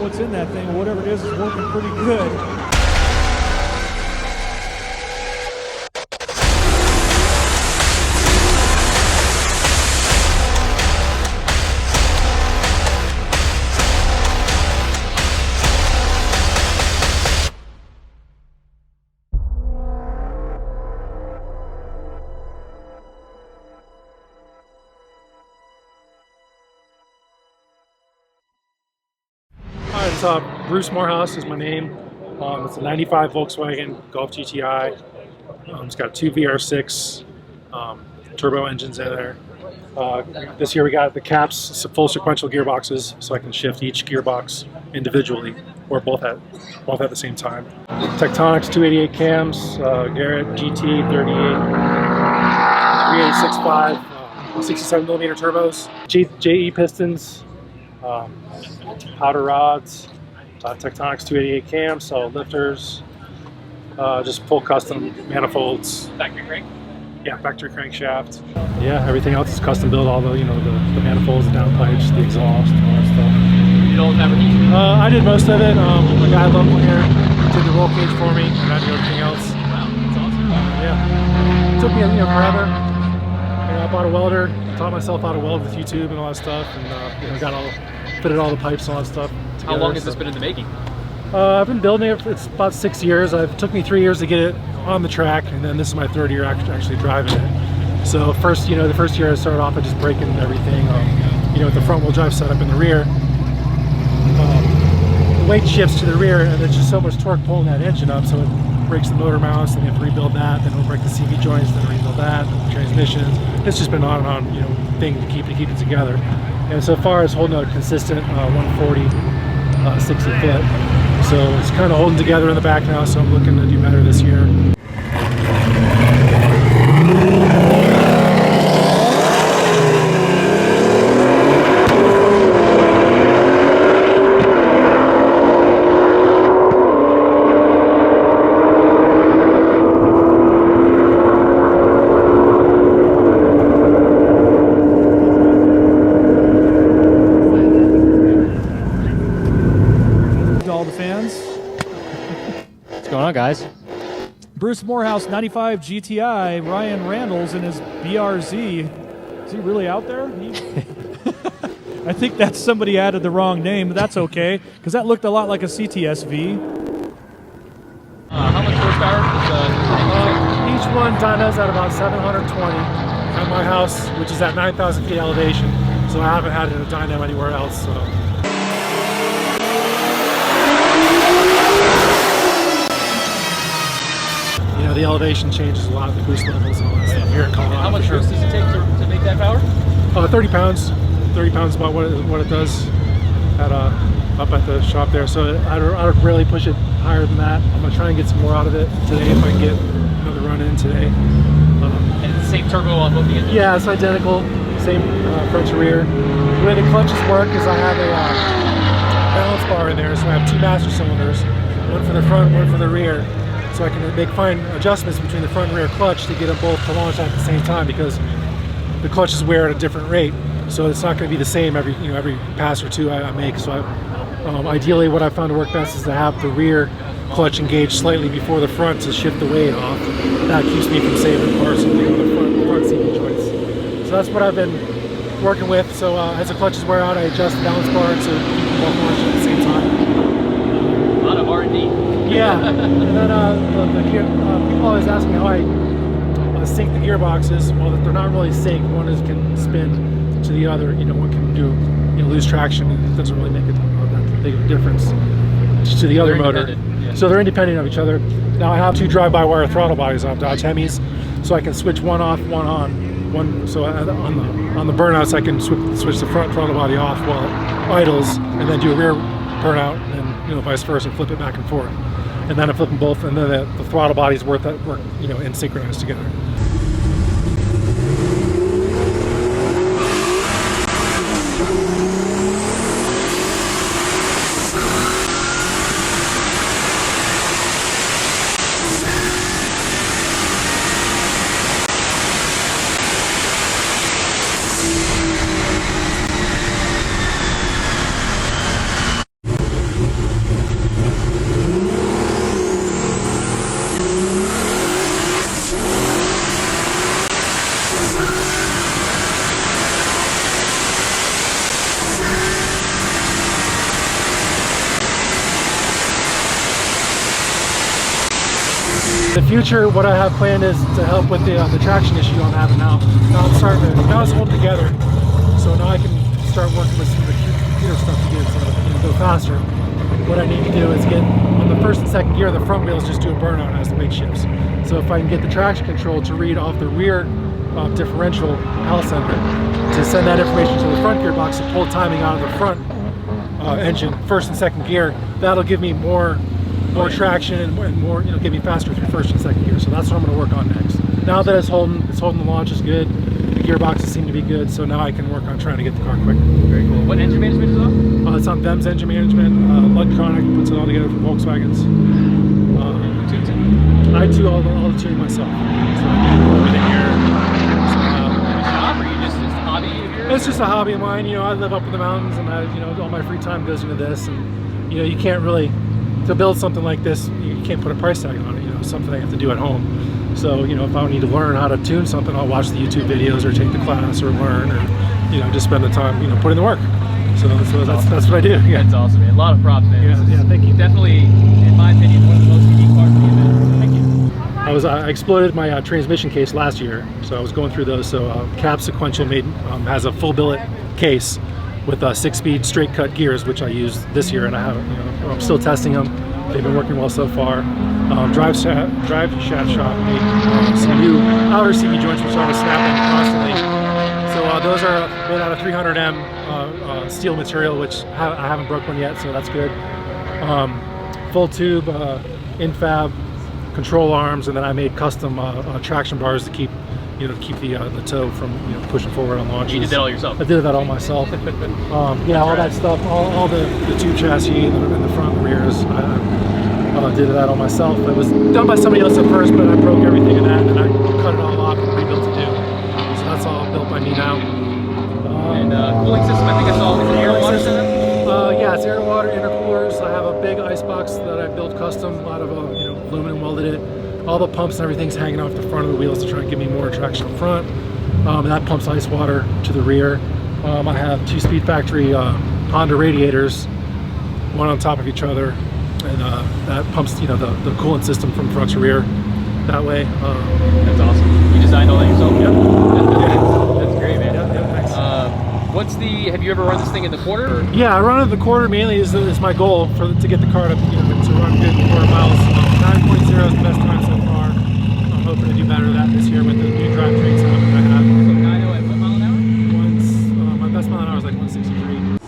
what's in that thing, or whatever it is working pretty good. It's Bruce Morehouse is my name. It's a 95 Volkswagen Golf GTI. It's got two VR6 turbo engines in there. This year we got the caps, full sequential gearboxes, so I can shift each gearbox individually or both at the same time. Tectonics 288 cams, Garrett GT 38, 3865, 67mm turbos, JE pistons, powder rods, Tectonics 288 cams, so lifters, just full custom manifolds. Factory crank? Yeah, factory crankshaft. Yeah, everything else is custom built. All the the manifolds, the downpipes, the exhaust, all that stuff. You did all the fabrication? I did most of it. The guy local here did the roll cage for me, and I did everything else. Wow, that's awesome. Yeah, it took me forever. I bought a welder, taught myself how to weld with YouTube and all that stuff, and fitted all the pipes and all that stuff together. How long has this been in the making? I've been building it. It's about 6 years. It took me 3 years to get it on the track, and then this is my third year actually driving it. So the first year I started off by just breaking everything. With the front wheel drive setup in the rear, the weight shifts to the rear, and there's just so much torque pulling that engine up, so it breaks the motor mounts. Then you have to rebuild that. Then we'll break the CV joints. Then rebuild that. The transmissions. It's just been on and on, thing to keep it together. And so far as holding a consistent 140, 60 foot. So it's kind of holding together in the back now, so I'm looking to do better this year. All the fans. What's going on, guys? Bruce Morehouse, 95 GTI, Ryan Randals in his BRZ. Is he really out there? I think that's somebody added the wrong name, but that's okay, because that looked a lot like a CTSV. How much horsepower is Each one dyno's at about 720 at my house, which is at 9,000 feet elevation. So I haven't had a dyno anywhere else. So. The elevation changes a lot, the boost levels and all that stuff here in Colorado. how much boost does it take to make that power? 30 pounds. 30 pounds is about what it does up at the shop there. So I don't really push it higher than that. I'm going to try and get some more out of it today if I can get another run in today. And it's the same turbo on both the engines? Yeah, it's identical. Same front to rear. The way the clutches work is I have a balance bar in there, so I have two master cylinders, one for the front, one for the rear. So I can make fine adjustments between the front and rear clutch to get them both to launch at the same time, because the clutches wear at a different rate. So it's not going to be the same every pass or two I make. So ideally what I found to work best is to have the rear clutch engaged slightly before the front to shift the weight off. That keeps me from saving parts of the front CV joints. So that's what I've been working with. So as the clutches wear out, I adjust the balance bar to keep them both launching at the same time. A lot of R&D. Yeah, and then people always ask me how I sync the gearboxes. Well, they're not really synced. One can spin to the other. One can do lose traction. It doesn't really make that big of a difference to the other motor. Yeah. So they're independent of each other. Now I have two drive-by-wire throttle bodies on Dodge Hemis, so I can switch one off, one on. So on the burnouts, I can switch the front throttle body off while it idles, and then do a rear burnout, and vice versa, flip it back and forth. And then I flip them both, and then the throttle bodies work in synchronized together. In the future, what I have planned is to help with the traction issue I'm having now. Now I'm starting to, now it's holding together, so now I can start working with some of the computer stuff to get it to go faster. What I need to do is get on the first and second gear, the front wheels just do a burnout as the weight shifts. So if I can get the traction control to read off the rear differential Hal sender to send that information to the front gearbox to pull timing out of the front engine, first and second gear, that'll give me more traction and more, get me faster through first and second gear. So that's what I'm going to work on next. Now that it's holding the launch is good. The gearboxes seem to be good, so now I can work on trying to get the car quicker. Very cool. What engine management is it on? It's on Them's engine management. Electronic puts it all together for Volkswagens. I do all the tuning myself. So I do everything here. Shop, or you just it's a hobby of yours? It's just a hobby of mine. I live up in the mountains, and all my free time goes into this. And you can't really, to build something like this, you can't put a price tag on it. It's something I have to do at home. So if I need to learn how to tune something, I'll watch the YouTube videos or take the class or learn, or just spend the time put in the work. So that's what I do. Yeah, That's awesome, man. A lot of props, man. Yeah, thank you. Definitely, in my opinion, one of the most unique parts of the event. Thank you. I exploded my transmission case last year, so I was going through those. So Cab Sequential has a full billet case with 6-speed straight cut gears, which I used this year, and I haven't. I'm still testing them. They've been working well so far. Drive Shaft Shop made some new outer CV joints, which I was snapping constantly. So those are made out of 300M steel material, which I haven't broke one yet, so that's good. Full tube in-fab control arms, and then I made custom traction bars to keep the toe from pushing forward on launches. You did that all yourself? I did that all myself. All that stuff, all the tube chassis and the front and rears, I did that all myself. It was done by somebody else at first, but I broke everything in that, and then I cut it all off and rebuilt it new. So that's all built by me now. And cooling system, I think I saw, is it air and water system? Yeah, it's air and water intercoolers. I have a big ice box that I built custom, a lot of aluminum welded it. All the pumps and everything's hanging off the front of the wheels to try and give me more traction up front. And that pumps ice water to the rear. I have 2-speed factory Honda radiators, one on top of each other, and that pumps the coolant system from front to rear that way. That's awesome. You designed all that yourself? Yep. That's great, man. Yeah, thanks. Have you ever run this thing in the quarter? Or? Yeah, I run it in the quarter mainly is my goal to get the car to run good quarter miles. 9.0 is the best time so far. I'm hoping to do better than that this year with the new drivetrain setup that I have. So 9.0 at what mile an hour? My best mile an hour is like 163.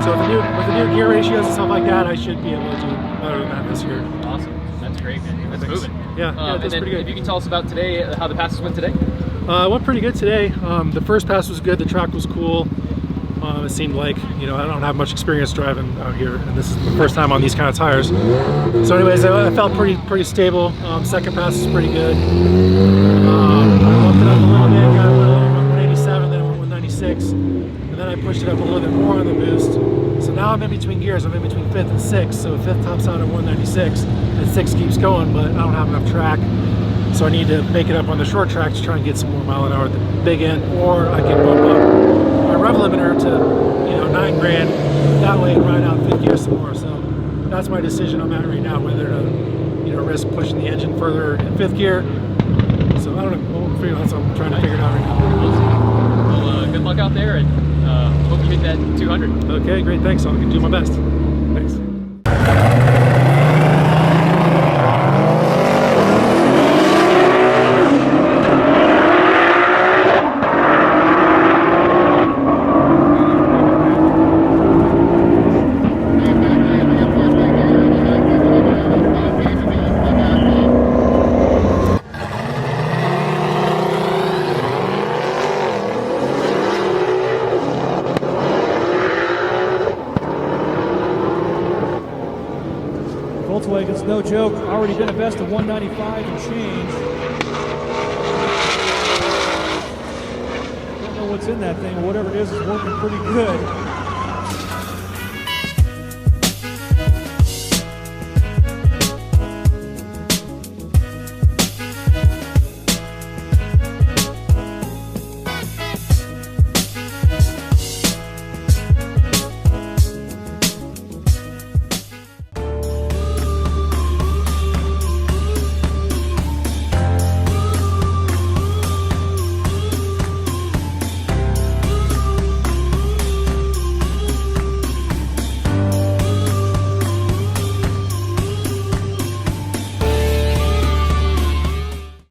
So with the new gear ratios and stuff like that, I should be able to do better than that this year. Awesome. That's great, man. That's moving. Yeah, that's and then pretty good. if you can tell us about today, how the passes went today? It went pretty good today. The first pass was good. The track was cool. It seemed like, I don't have much experience driving out here, and this is the first time on these kind of tires. So anyways, I felt pretty stable. Second pass was pretty good. I bumped it up a little bit, got a little 187, then I went 196, and then I pushed it up a little bit more on the boost. So now I'm in between gears. I'm in between 5th and 6th. So 5th tops out at 196, and 6th keeps going, but I don't have enough track. So I need to make it up on the short track to try and get some more mile an hour at the big end, or I can bump up my rev limiter to 9 grand that way and ride out 5th gear some more. So that's my decision I'm at right now, whether to risk pushing the engine further in 5th gear. So I don't know. That's what I'm trying to figure it out right now. Well, good luck out there, and hope you hit that 200. Okay, great. Thanks. I'll do my best. Thanks. Volkswagen's no joke. Already been a best of 195 and change. in that thing, or whatever it is working pretty good.